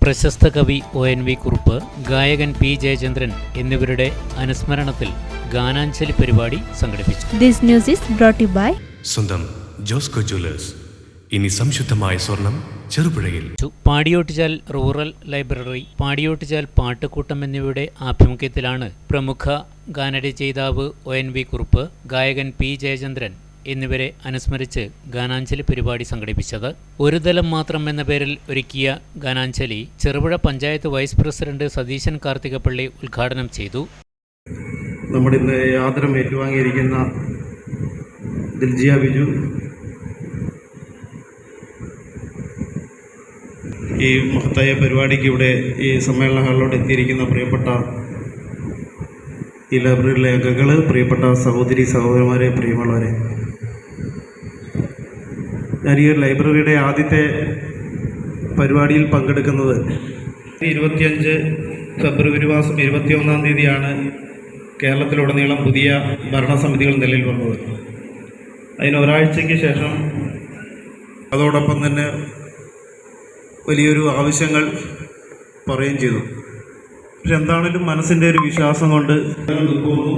പ്രശസ്ത കവി ONV കുറുപ്പ്, ഗായകൻ P ജയചന്ദ്രൻ എന്നിവരുടെ അനുസ്മരണത്തിൽ ഗാനാഞ്ജലി പരിപാടി സംഘടിപ്പിച്ചു. This news is brought to you by സ്വന്തം ജോസ്കോ ജ്വല്ലേഴ്സ്. ഇനി സംശുദ്ധമായ സ്വർണം ചെറുപുഴയിൽ. പാടിയോട്ടുചാൽ റൂറൽ ലൈബ്രറി, പാടിയോട്ടുചാൽ പാട്ടുകൂട്ടം എന്നിവയുടെ ആഭിമുഖ്യത്തിലാണ് പ്രമുഖ ഗാനരചയിതാവ് ONV കുറുപ്പ്, ഗായകൻ P ജയചന്ദ്രൻ എന്നിവരെ അനുസ്മരിച്ച് ഗാനാഞ്ജലി പരിപാടി സംഘടിപ്പിച്ചത്. ഒരു ദലം മാത്രം എന്ന പേരിൽ ഒരുക്കിയ ഗാനാഞ്ജലി ചെറുപുഴ പഞ്ചായത്ത് വൈസ് പ്രസിഡന്റ് സതീശൻ കാർത്തികപ്പള്ളി ഉദ്ഘാടനം ചെയ്തു. നമ്മുടെ ഇന്ന് ആദരം ഏറ്റുവാങ്ങിയിരിക്കുന്ന ദിൽജിയ ബിജു, ഈ മഹത്തായ പരിപാടിക്ക് ഇവിടെ ഈ സമ്മേളന ഹാളിലോട്ട് എത്തിയിരിക്കുന്ന പ്രിയപ്പെട്ട ഈ ലൈബ്രറിയിലെ അംഗങ്ങൾ, പ്രിയപ്പെട്ട സഹോദരി സഹോദരന്മാരെ, പ്രിയമുള്ളവരെ, ഞാൻ ഈ ലൈബ്രറിയുടെ ആദ്യത്തെ പരിപാടിയിൽ പങ്കെടുക്കുന്നത് 25 ഫെബ്രുവരി മാസം 21-ാം തീയതിയാണ് കേരളത്തിലുടനീളം പുതിയ ഭരണസമിതികൾ നിലവിൽ വന്നത്. അതിന് ഒരാഴ്ചയ്ക്ക് ശേഷം അതോടൊപ്പം തന്നെ വലിയൊരു ആവശ്യങ്ങൾ പറയുകയും ചെയ്തു. പക്ഷെ എന്താണെങ്കിലും മനസ്സിൻ്റെ ഒരു വിശ്വാസം കൊണ്ട് നിൽക്കുന്നു,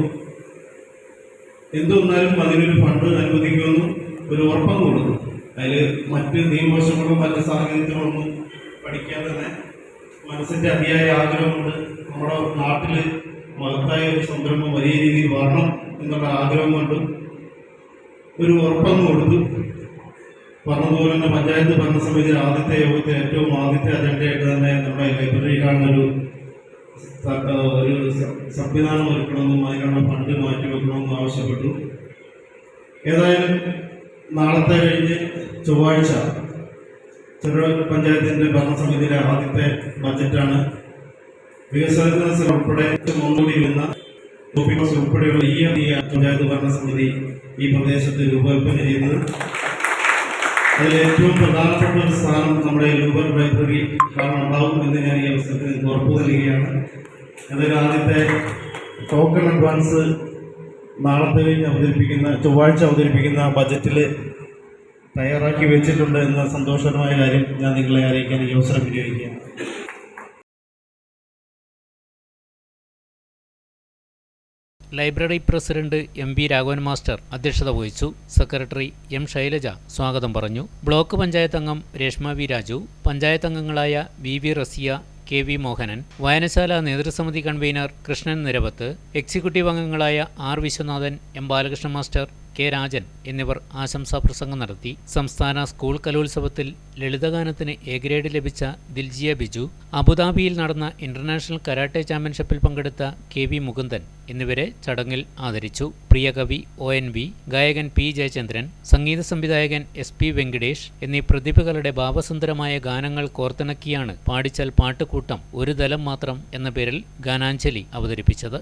എന്തൊന്നാലും അതിനൊരു ഫണ്ട് അനുവദിക്കുമെന്ന് ഒരു ഉറപ്പം കൊടുത്തു. അതിൽ മറ്റ് നിയമവശങ്ങളും മറ്റ് സാഹചര്യങ്ങളൊന്നും പഠിക്കാതെ തന്നെ മനസ്സിൻ്റെ അതിയായ ആഗ്രഹമുണ്ട്. നമ്മുടെ നാട്ടിൽ മഹത്തായ ഒരു സംരംഭം വലിയ രീതിയിൽ വരണം എന്നുള്ള ആഗ്രഹം കൊണ്ട് ഒരു ഉറപ്പം കൊടുത്തു. പറഞ്ഞതുപോലെ തന്നെ പഞ്ചായത്ത് ഭരണസമിതി ആദ്യത്തെ യോഗത്തിൽ ഏറ്റവും ആദ്യത്തെ അജണ്ടയായിട്ട് തന്നെ നമ്മുടെ ലൈബ്രറി കാണുന്നൊരു സംവിധാനം ഒരുക്കണമെന്നും അതിനുള്ള ഫണ്ട് മാറ്റിവെക്കണമെന്നും ആവശ്യപ്പെട്ടു. ഏതായാലും നാളത്തെ കഴിഞ്ഞ് ചൊവ്വാഴ്ച ചെറുപുഴ പഞ്ചായത്തിൻ്റെ ഭരണസമിതിയിലെ ആദ്യത്തെ ബജറ്റാണ്. വികസനത്തിന് ഉൾപ്പെടെ മുന്നോടി വരുന്ന ടോപ്പിക്സ് ഉൾപ്പെടെയുള്ള ഈ പഞ്ചായത്ത് ഭരണസമിതി ഈ പ്രദേശത്ത് രൂപകൽപ്പന ചെയ്യുന്നത്. അതിൽ ഏറ്റവും പ്രധാനപ്പെട്ട ഒരു സ്ഥാനം നമ്മുടെ രൂപൽ ലൈബ്രറി കാരണം ഉണ്ടാവും എന്ന് ഞാൻ ഈ അവസരത്തിൽ ഉറപ്പു നൽകുകയാണ്. അതിൽ ആദ്യത്തെ ടോക്കൺ അഡ്വാൻസ് നാളത്തെ കഴിഞ്ഞ് ചൊവ്വാഴ്ച അവതരിപ്പിക്കുന്ന ബജറ്റിൽ തയ്യാറാക്കി വെച്ചിട്ടുണ്ട് എന്ന സന്തോഷകരമായ കാര്യം ഞാൻ നിങ്ങളെ അറിയിക്കാൻ ഈ അവസരം വിനിയോഗിക്കുകയാണ്. Library president MB Raghavan master അധ്യക്ഷത വഹിച്ചു. സെക്രട്ടറി M ശൈലജ സ്വാഗതം പറഞ്ഞു. ബ്ലോക്ക് പഞ്ചായത്ത് അംഗം രേഷ്മ വി രാജു, പഞ്ചായത്ത് അംഗങ്ങളായ VV റസിയ, KV മോഹനൻ, വായനശാല നേതൃസമിതി കൺവീനർ കൃഷ്ണൻ നിരവത്ത്, എക്സിക്യൂട്ടീവ് അംഗങ്ങളായ R Viswanathan, M Balakrishnan master, K Rajan എന്നിവർ ആശംസാ പ്രസംഗം നടത്തി. സംസ്ഥാന സ്കൂൾ കലോത്സവത്തിൽ ലളിതഗാനത്തിന് A ഗ്രേഡ് ലഭിച്ച ദിൽജിയ ബിജു, അബുദാബിയിൽ നടന്ന ഇന്റർനാഷണൽ കരാട്ടെ ചാമ്പ്യൻഷിപ്പിൽ പങ്കെടുത്ത KV മുകുന്ദൻ എന്നിവരെ ചടങ്ങിൽ ആദരിച്ചു. പ്രിയ കവി ONV, ഗായകൻ P ജയചന്ദ്രൻ, സംഗീത സംവിധായകൻ SP വെങ്കിടേഷ് എന്നീ പ്രതിഭകളുടെ ഭാവസുന്ദരമായ ഗാനങ്ങൾ കോർത്തിണക്കിയാണ് പാടിച്ചാൽ പാട്ടുകൂട്ടം ഒരു ദലം മാത്രം എന്ന പേരിൽ ഗാനാഞ്ജലി അവതരിപ്പിച്ചത്.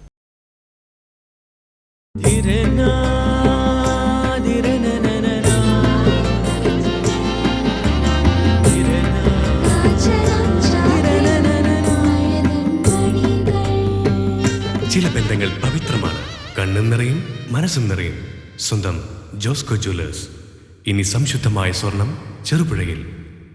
ചില ബന്ധങ്ങൾ പവിത്രമാണ്. കണ്ണും നിറയും മനസ്സും നിറയും. സ്വന്തം ജോസ്കോ ജ്വല്ലേഴ്സ്. ഇനി സംശുദ്ധമായ സ്വർണം ചെറുപുഴയിൽ.